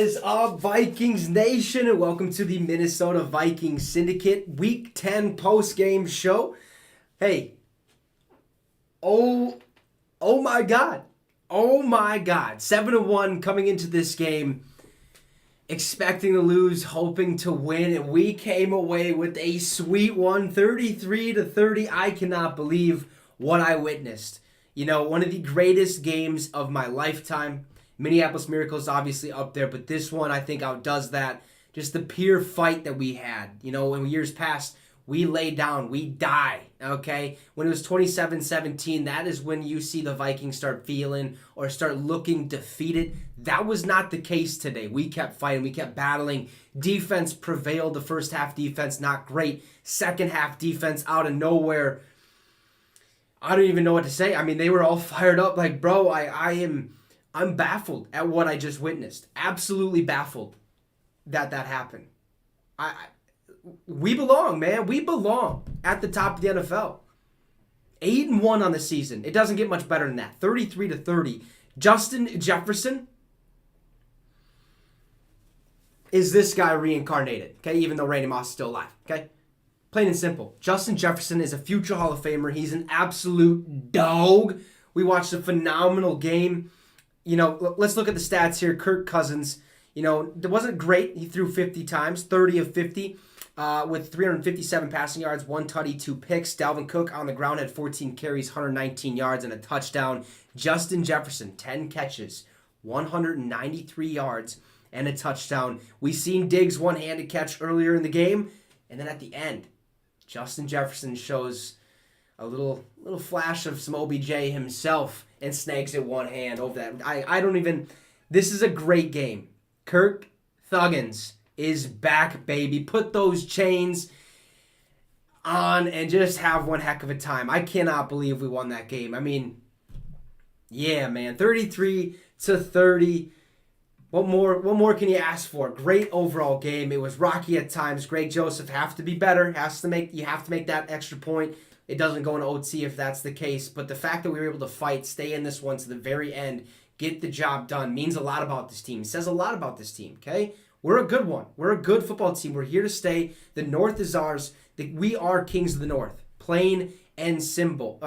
is up, Vikings Nation, and welcome to the Minnesota Vikings Syndicate Week 10 post-game show. Hey, oh my God. 7-1 coming into this game, expecting to lose, hoping to win, and we came away with a sweet one, 33-30. I cannot believe what I witnessed. You know, one of the greatest games of my lifetime. Minneapolis Miracles obviously up there, but this one I think outdoes that. Just the pure fight that we had. You know, in years past, we lay down, we die, okay? When it was 27-17, that is when you see the Vikings start feeling or start looking defeated. That was not the case today. We kept fighting, we kept battling. Defense prevailed. The first half defense, not great. Second half defense out of nowhere. I don't even know what to say. I mean, they were all fired up. Like, bro, I'm baffled at what I just witnessed. Absolutely baffled that happened. We belong, man. We belong at the top of the NFL. 8-1 on the season. It doesn't get much better than that. 33-30. Justin Jefferson is this guy reincarnated, okay? Even though Randy Moss is still alive, okay? Plain and simple. Justin Jefferson is a future Hall of Famer. He's an absolute dog. We watched a phenomenal game. You know, let's look at the stats here. Kirk Cousins, you know, it wasn't great. He threw 50 times, 30 of 50, with 357 passing yards, 1 tutty, 2 picks. Dalvin Cook on the ground had 14 carries, 119 yards, and a touchdown. Justin Jefferson, 10 catches, 193 yards, and a touchdown. We seen Diggs' one-handed catch earlier in the game, and then at the end, Justin Jefferson shows a little flash of some OBJ himself and snags it one hand over that. I don't even... This is a great game. Kirk Thuggins is back, baby. Put those chains on and just have one heck of a time. I cannot believe we won that game. I mean, yeah, man. 33-30. What more can you ask for? Great overall game. It was rocky at times. Greg Joseph have to be better. You have to make that extra point. It doesn't go into OT if that's the case. But the fact that we were able to fight, stay in this one to the very end, get the job done, means a lot about this team. It says a lot about this team, okay? We're a good one. We're a good football team. We're here to stay. The North is ours. We are kings of the North. Plain and simple.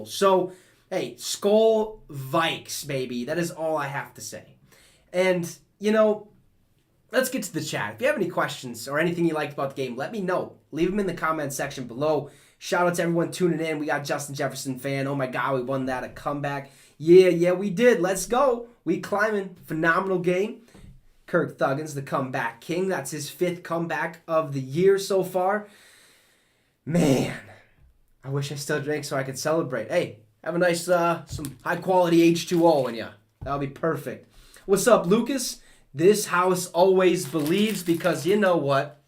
So, hey, Skull Vikes, baby. That is all I have to say. And, you know, let's get to the chat. If you have any questions or anything you liked about the game, let me know. Leave them in the comment section below. Shout out to everyone tuning in. We got Justin Jefferson fan. Oh my God, we won that. A comeback. Yeah, we did. Let's go. We climbing. Phenomenal game. Kirk Thuggins, the comeback king. That's his 5th comeback of the year so far. Man, I wish I still drank so I could celebrate. Hey, have a nice, some high quality H2O in ya. That'll be perfect. What's up, Lucas? This house always believes, because you know what?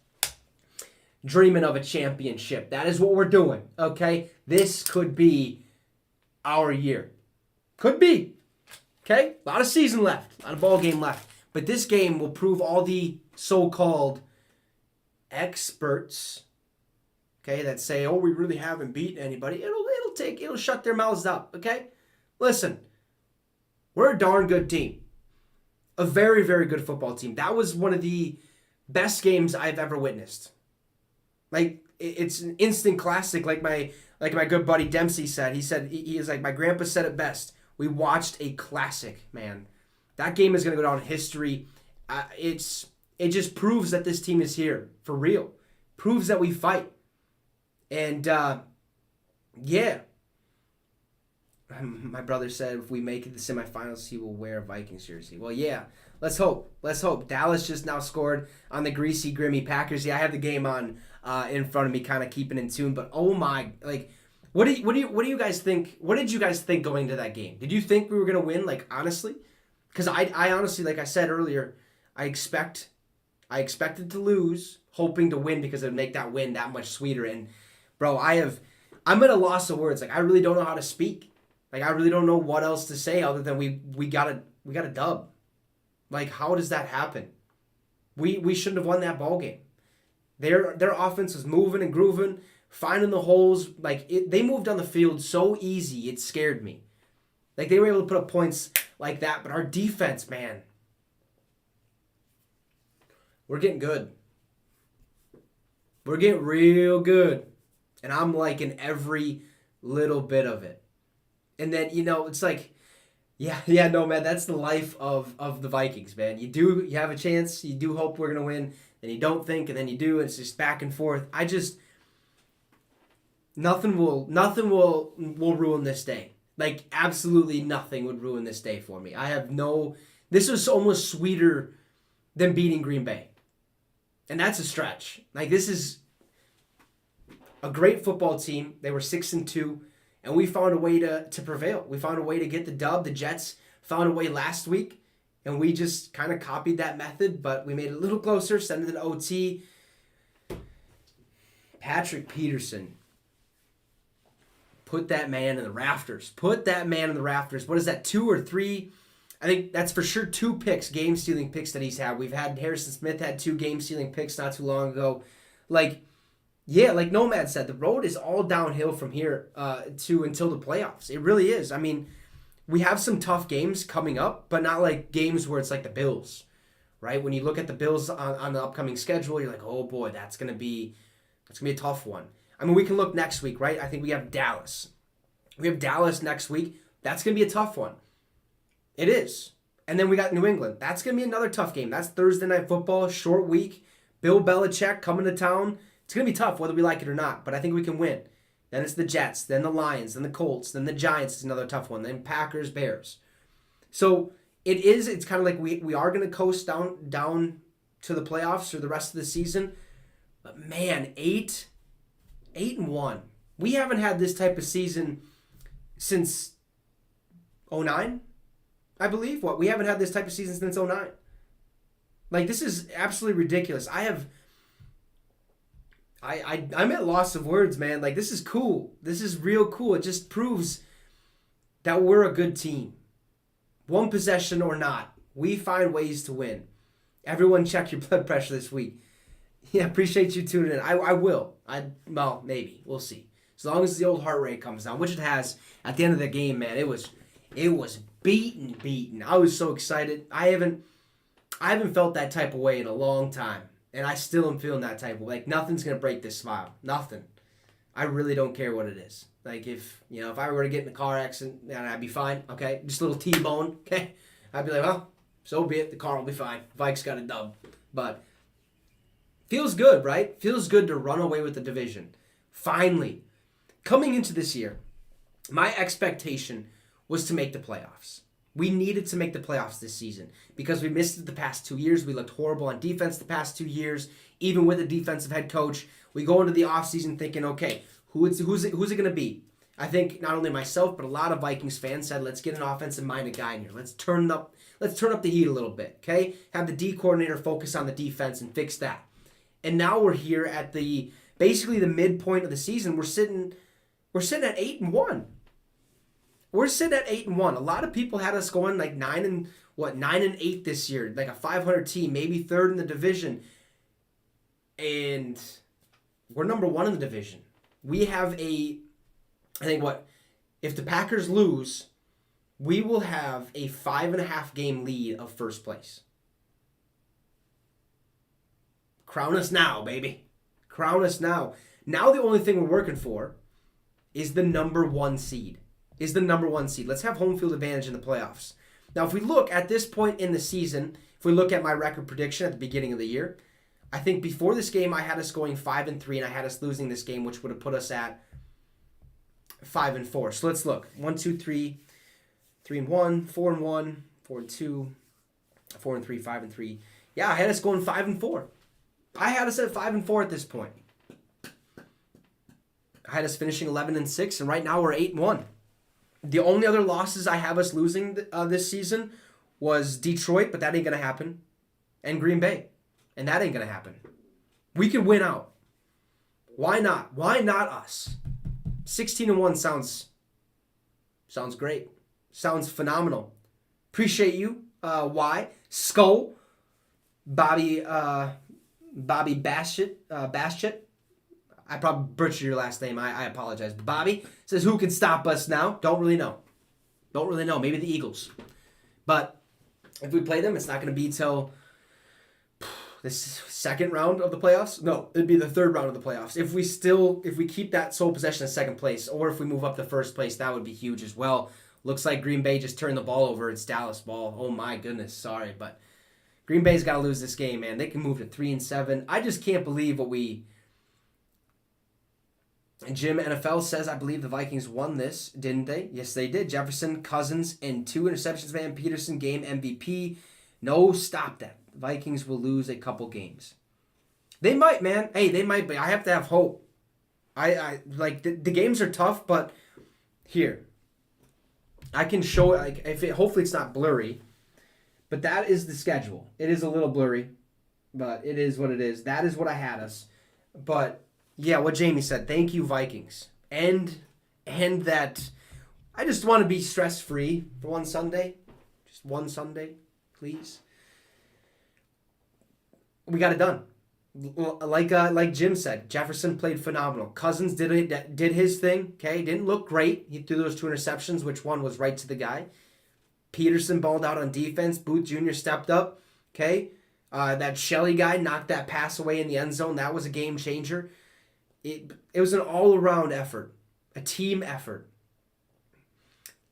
Dreaming of a championship. That is what we're doing, okay? This could be our year. Could be. Okay? A lot of season left. A lot of ball game left. But this game will prove all the so-called experts, okay, that say, oh, we really haven't beaten anybody. It'll shut their mouths up, okay? Listen, we're a darn good team. A very, very good football team. That was one of the best games I've ever witnessed. Like, it's an instant classic, like my good buddy Dempsey said. He is like, my grandpa said it best. We watched a classic, man. That game is going to go down in history. It just proves that this team is here for real. Proves that we fight. And, yeah. My brother said if we make it to the semifinals, he will wear a Vikings jersey. Well, yeah. Let's hope. Dallas just now scored on the greasy, grimy Packers. Yeah, I have the game on in front of me, kind of keeping in tune. But oh my, like, what do you guys think? What did you guys think going into that game? Did you think we were gonna win? Like, honestly, because I honestly, like I said earlier, I expected to lose, hoping to win because it would make that win that much sweeter. And bro, I'm at a loss of words. Like, I really don't know how to speak. Like, I really don't know what else to say other than we got a dub. Like, how does that happen? We shouldn't have won that ball game. Their offense was moving and grooving, finding the holes. Like, they moved on the field so easy, it scared me. Like, they were able to put up points like that, but our defense, man, we're getting good. We're getting real good. And I'm liking every little bit of it. And then, it's like, yeah, no, man, that's the life of the Vikings, man. You have a chance, you do hope we're going to win, then you don't think, and then you do, and it's just back and forth. Nothing will ruin this day. Like, absolutely nothing would ruin this day for me. This was almost sweeter than beating Green Bay. And that's a stretch. Like, this is a great football team. They were 6-2, and we found a way to prevail. We found a way to get the dub. The Jets found a way last week, and we just kind of copied that method, but we made it a little closer, sent it to OT. Patrick Peterson. Put that man in the rafters. What is that, 2 or 3? I think that's for sure 2 picks, game-stealing picks that he's had. We've had Harrison Smith had 2 game-stealing picks not too long ago. Like Nomad said, the road is all downhill from here until the playoffs. It really is. I mean, we have some tough games coming up, but not like games where it's like the Bills, right? When you look at the Bills on the upcoming schedule, you're like, oh boy, that's gonna be a tough one. I mean, we can look next week, right? I think we have Dallas. We have Dallas next week. That's going to be a tough one. It is. And then we got New England. That's going to be another tough game. That's Thursday Night Football, short week. Bill Belichick coming to town. It's going to be tough whether we like it or not, but I think we can win. Then it's the Jets, then the Lions, then the Colts, then the Giants is another tough one, then Packers, Bears. So it's kind of like we are going to coast down to the playoffs for the rest of the season. But man, 8-1. We haven't had this type of season since 2009, I believe. We haven't had this type of season since 2009. Like, this is absolutely ridiculous. I'm at loss of words, man. Like, this is cool. This is real cool. It just proves that we're a good team. One possession or not, we find ways to win. Everyone check your blood pressure this week. Yeah, appreciate you tuning in. I will. Well, maybe. We'll see. As long as the old heart rate comes down, which it has. At the end of the game, man, it was beaten. I was so excited. I haven't felt that type of way in a long time. And I still am feeling that type of way. Like, nothing's going to break this smile. Nothing. I really don't care what it is. Like, if I were to get in a car accident, I'd be fine, okay? Just a little T-bone, okay? I'd be like, well, so be it. The car will be fine. Vikes got a dub. But feels good, right? Feels good to run away with the division. Finally. Coming into this year, my expectation was to make the playoffs. We needed to make the playoffs this season because we missed it the past 2 years. We looked horrible on defense the past 2 years, even with a defensive head coach. We go into the offseason thinking, okay, who's it going to be? I think not only myself, but a lot of Vikings fans said, let's get an offensive-minded guy in here. Let's turn up the heat a little bit, okay? Have the D coordinator focus on the defense and fix that. And now we're here at basically the midpoint of the season. We're sitting at 8-1. We're sitting at 8-1. A lot of people had us going like 9-8 this year, like a 500 team, maybe third in the division. And we're number 1 in the division. We have if the Packers lose, we will have a 5.5 game lead of first place. Crown us now, baby. Crown us now. Now the only thing we're working for is the number 1 seed. Let's have home field advantage in the playoffs. Now, if we look at this point in the season, if we look at my record prediction at the beginning of the year, I think before this game I had us going 5-3, and I had us losing this game, which would have put us at 5-4. So let's look. 1, 2, 3, 3-1, 4-1, 4-2, 4-3, 5-3. Yeah, I had us going 5-4. I had us at 5-4 at this point. I had us finishing 11-6, and right now we're 8-1. The only other losses I have us losing this season was Detroit, but that ain't going to happen, and Green Bay, and that ain't going to happen. We can win out. Why not? Why not us? 16-1 sounds great. Sounds phenomenal. Appreciate you. Why? Skull. Bobby Baschet. I probably butchered your last name. I apologize. But Bobby says, who can stop us now? Don't really know. Maybe the Eagles. But if we play them, it's not going to be till this second round of the playoffs? No, it'd be the third round of the playoffs. If we keep that sole possession in second place, or if we move up to first place, that would be huge as well. Looks like Green Bay just turned the ball over. It's Dallas ball. Oh my goodness, sorry, but Green Bay's got to lose this game, man. They can move to 3-7. I just can't believe what we. And Jim NFL says, I believe the Vikings won this, didn't they? Yes, they did. Jefferson, Cousins, and 2 interceptions, man. Peterson, game MVP. No, stop that. The Vikings will lose a couple games. They might, man. Hey, they might be. I have to have hope. I like the games are tough, but here. I can show it. Like, hopefully it's not blurry. But that is the schedule. It is a little blurry, but it is what it is. That is what I had us. But yeah, what Jamie said. Thank you, Vikings. And that I just want to be stress-free for one Sunday. Just one Sunday, please. We got it done. Like Jim said, Jefferson played phenomenal. Cousins did his thing, okay? Didn't look great. He threw those 2 interceptions, which one was right to the guy. Peterson balled out on defense. Booth Jr. stepped up, okay? That Shelley guy knocked that pass away in the end zone. That was a game changer. It was an all-around effort, a team effort.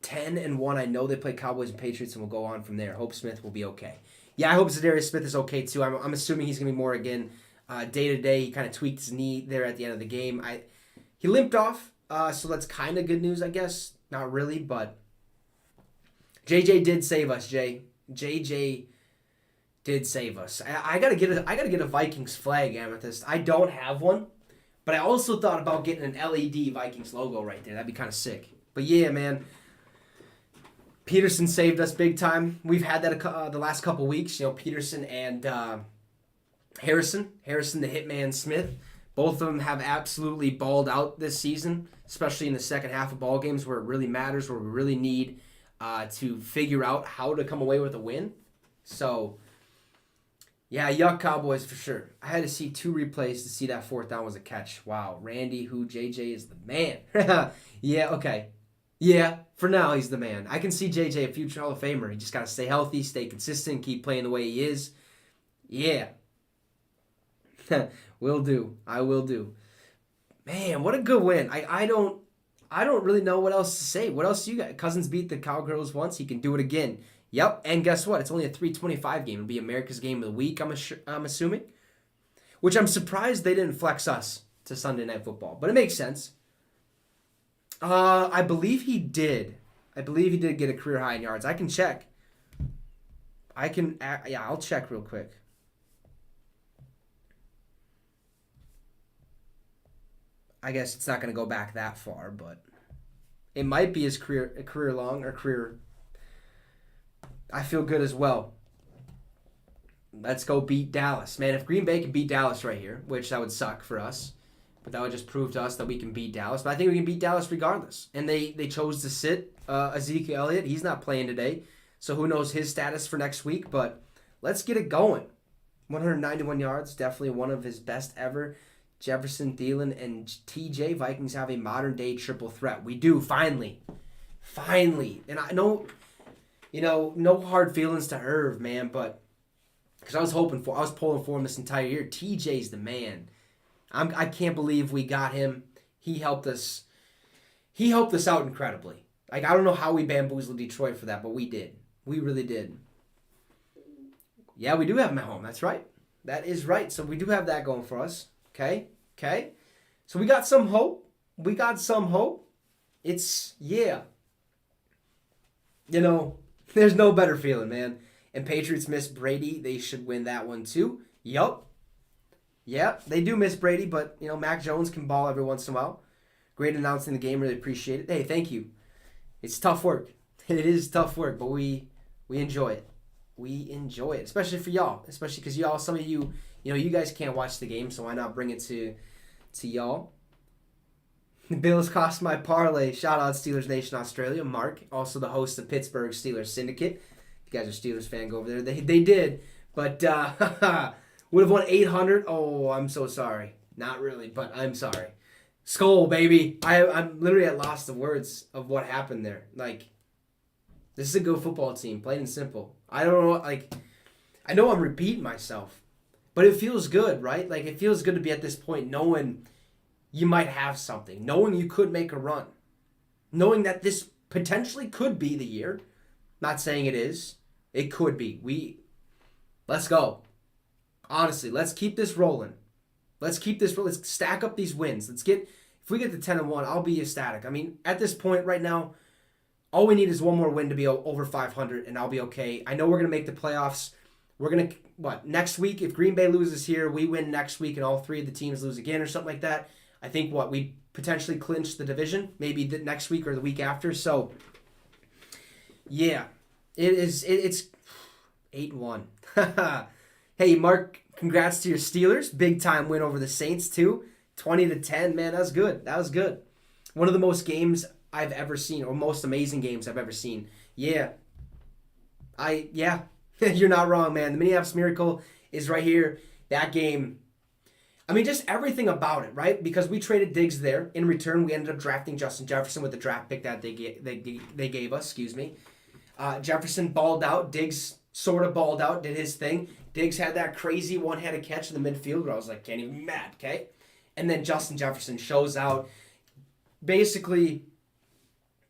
10-1. I know they play Cowboys and Patriots, and we'll go on from there. Hope Smith will be okay. Yeah, I hope Zadarius Smith is okay too. I'm assuming he's gonna be more again day to day. He kind of tweaked his knee there at the end of the game. He limped off, so that's kind of good news, I guess. Not really, but JJ did save us. JJ did save us. I gotta get a Vikings flag, Amethyst. I don't have one. But I also thought about getting an LED Vikings logo right there. That'd be kind of sick. But yeah, man. Peterson saved us big time. We've had that the last couple weeks. You know, Peterson and Harrison. Harrison, the Hitman Smith. Both of them have absolutely balled out this season, especially in the second half of ball games where it really matters, where we really need to figure out how to come away with a win. So, yeah, yuck Cowboys for sure. I had to see 2 replays to see that fourth down was a catch. Wow, Randy, JJ is the man. Yeah, okay. Yeah, for now he's the man. I can see JJ a future Hall of Famer. He just got to stay healthy, stay consistent, keep playing the way he is. Yeah. Will do. I will do. Man, what a good win. I don't really know what else to say. What else you got? Cousins beat the Cowgirls once. He can do it again. Yep, and guess what? It's only a 3:25 game. It'll be America's game of the week, I'm assuming. Which I'm surprised they didn't flex us to Sunday Night Football. But it makes sense. I believe he did. I believe he did get a career high in yards. I can check. I'll check real quick. I guess it's not going to go back that far, but it might be his career long or career. I feel good as well. Let's go beat Dallas. Man, if Green Bay can beat Dallas right here, which that would suck for us, but that would just prove to us that we can beat Dallas. But I think we can beat Dallas regardless. And they chose to sit Ezekiel Elliott. He's not playing today, so who knows his status for next week. But let's get it going. 191 yards, definitely one of his best ever. Jefferson, Thielen, and TJ. Vikings have a modern-day triple threat. We do, finally. Finally. And I know, no hard feelings to Irv, man, but because I was pulling for him this entire year. TJ's the man. I can't believe we got him. He helped us. He helped us out incredibly. Like, I don't know how we bamboozled Detroit for that, but we did. We really did. Yeah, we do have him at home. That's right. That is right. So we do have that going for us. Okay. So we got some hope. It's, yeah. There's no better feeling, man. And Patriots miss Brady. They should win that one too. Yup. Yeah, they do miss Brady, but, Mac Jones can ball every once in a while. Great announcing the game. Really appreciate it. Hey, thank you. It's tough work. It is tough work, but we enjoy it. We enjoy it, especially for y'all. Especially because y'all, some of you, you guys can't watch the game, so why not bring it to y'all? The Bills cost my parlay. Shout out Steelers Nation Australia. Mark, also the host of Pittsburgh Steelers Syndicate. If you guys are Steelers fan, go over there. They did, but would have won 800. Oh, I'm so sorry. Not really, but I'm sorry. Skull, baby. I'm literally at loss of words of what happened there. Like, this is a good football team, plain and simple. I don't know, I know I'm repeating myself, But it feels good, right? Like, it feels good to be at this point knowing you might have something, knowing you could make a run, knowing that this potentially could be the year. Not saying it is. It could be. Let's go. Honestly, let's keep this rolling. Let's stack up these wins. If we get to 10-1, I'll be ecstatic. I mean, at this point right now, all we need is one more win to be over 500, and I'll be okay. I know we're going to make the playoffs. We're going to, next week, if Green Bay loses here, we win next week, and all three of the teams lose again or something like that. I think, we potentially clinch the division, maybe the next week or the week after. So, yeah, it's 8-1. Hey, Mark, congrats to your Steelers. Big time win over the Saints, too. 20-10, man, that was good. One of the most games I've ever seen, or most amazing games I've ever seen. Yeah. You're not wrong, man. The Minneapolis Miracle is right here. That game, I mean, just everything about it, right? Because we traded Diggs there. In return, we ended up drafting Justin Jefferson with the draft pick that they gave us, Jefferson balled out. Diggs sort of balled out, did his thing. Diggs had that crazy one-handed catch in the midfield where I was like, can't even be mad, okay? And then Justin Jefferson shows out. Basically,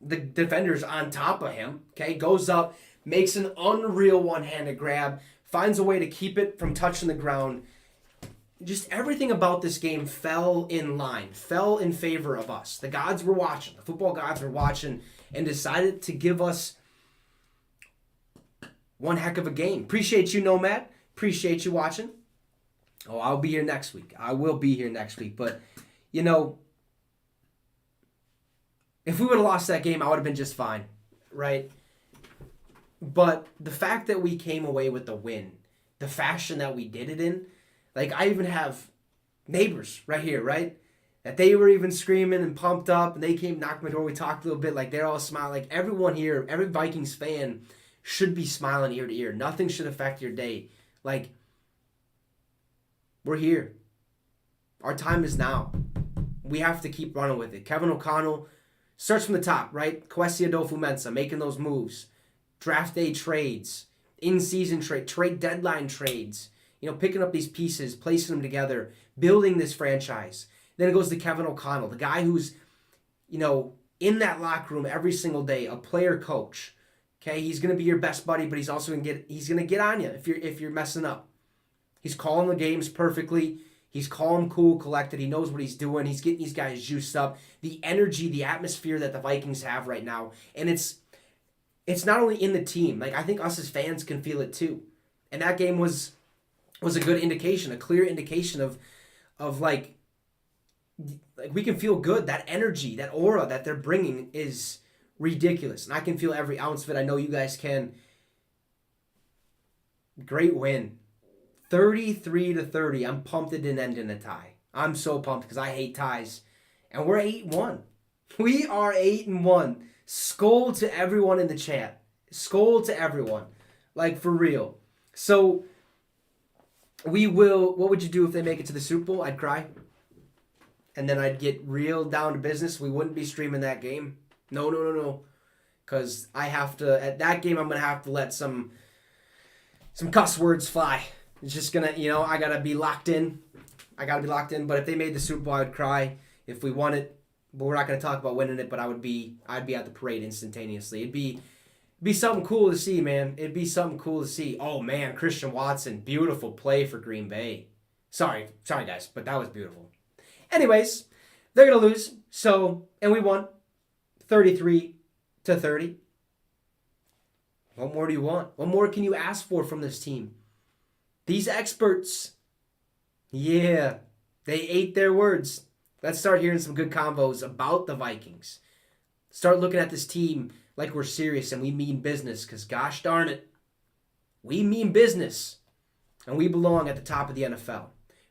the defender's on top of him, okay? Goes up, makes an unreal one-handed grab, finds a way to keep it from touching the ground. Just everything about this game fell in line, fell in favor of us. The gods were watching, the football gods were watching, and decided to give us one heck of a game. Appreciate you, Nomad. Appreciate you watching. Oh, I'll be here next week. I will be here next week. But, if we would have lost that game, I would have been just fine, right? But the fact that we came away with the win, the fashion that we did it in, like, I even have neighbors right here, right? That they were even screaming and pumped up, and they came, knocked my door, we talked a little bit, like, they're all smiling. Like, everyone here, every Vikings fan should be smiling ear to ear. Nothing should affect your day. Like, we're here. Our time is now. We have to keep running with it. Kevin O'Connell starts from the top, right? Kwesi Adolfo-Mensah making those moves. Draft day trades. In-season trade deadline trades. Picking up these pieces, placing them together, building this franchise. Then it goes to Kevin O'Connell, the guy who's, in that locker room every single day, a player coach. Okay, he's gonna be your best buddy, but he's also gonna get on you if you're messing up. He's calling the games perfectly. He's calm, cool, collected. He knows what he's doing. He's getting these guys juiced up. The energy, the atmosphere that the Vikings have right now, and it's not only in the team. Like, I think us as fans can feel it too. And that game was a good indication, a clear indication of like we can feel good. That energy, that aura that they're bringing is ridiculous. And I can feel every ounce of it. I know you guys can. Great win. 33-30. I'm pumped it didn't end in a tie. I'm so pumped because I hate ties. And we're 8-1. We are 8-1. Skol to everyone in the chat. Skol to everyone. Like, for real. So, we will... What would you do if they make it to the Super Bowl? I'd cry. And then I'd get real down to business. We wouldn't be streaming that game. No. Because I have to... At that game, I'm going to have to let some cuss words fly. It's just going to... I got to be locked in. But if they made the Super Bowl, I would cry. If we won it... But we're not going to talk about winning it, but I'd be at the parade instantaneously. It'd be something cool to see, man. It'd be something cool to see. Oh, man, Christian Watson, beautiful play for Green Bay. Sorry, guys, but that was beautiful. Anyways, they're going to lose. So, and we won 33-30. What more do you want? What more can you ask for from this team? These experts, yeah, they ate their words. Let's start hearing some good convos about the Vikings. Start looking at this team like we're serious and we mean business, because gosh darn it, we mean business and we belong at the top of the NFL.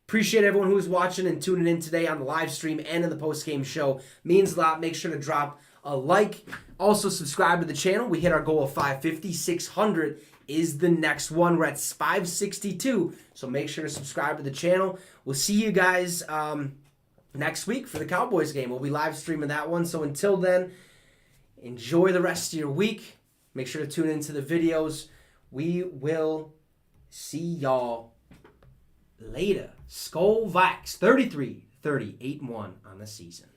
Appreciate everyone who is watching and tuning in today on the live stream and in the post-game show. Means a lot. Make sure to drop a like. Also, subscribe to the channel. We hit our goal of 550. 600 is the next one. We're at 562, so make sure to subscribe to the channel. We'll see you guys next week for the Cowboys game. We'll be live streaming that one. So until then, enjoy the rest of your week. Make sure to tune into the videos. We will see y'all Later. Skull Vikes 33-38-1 on the season.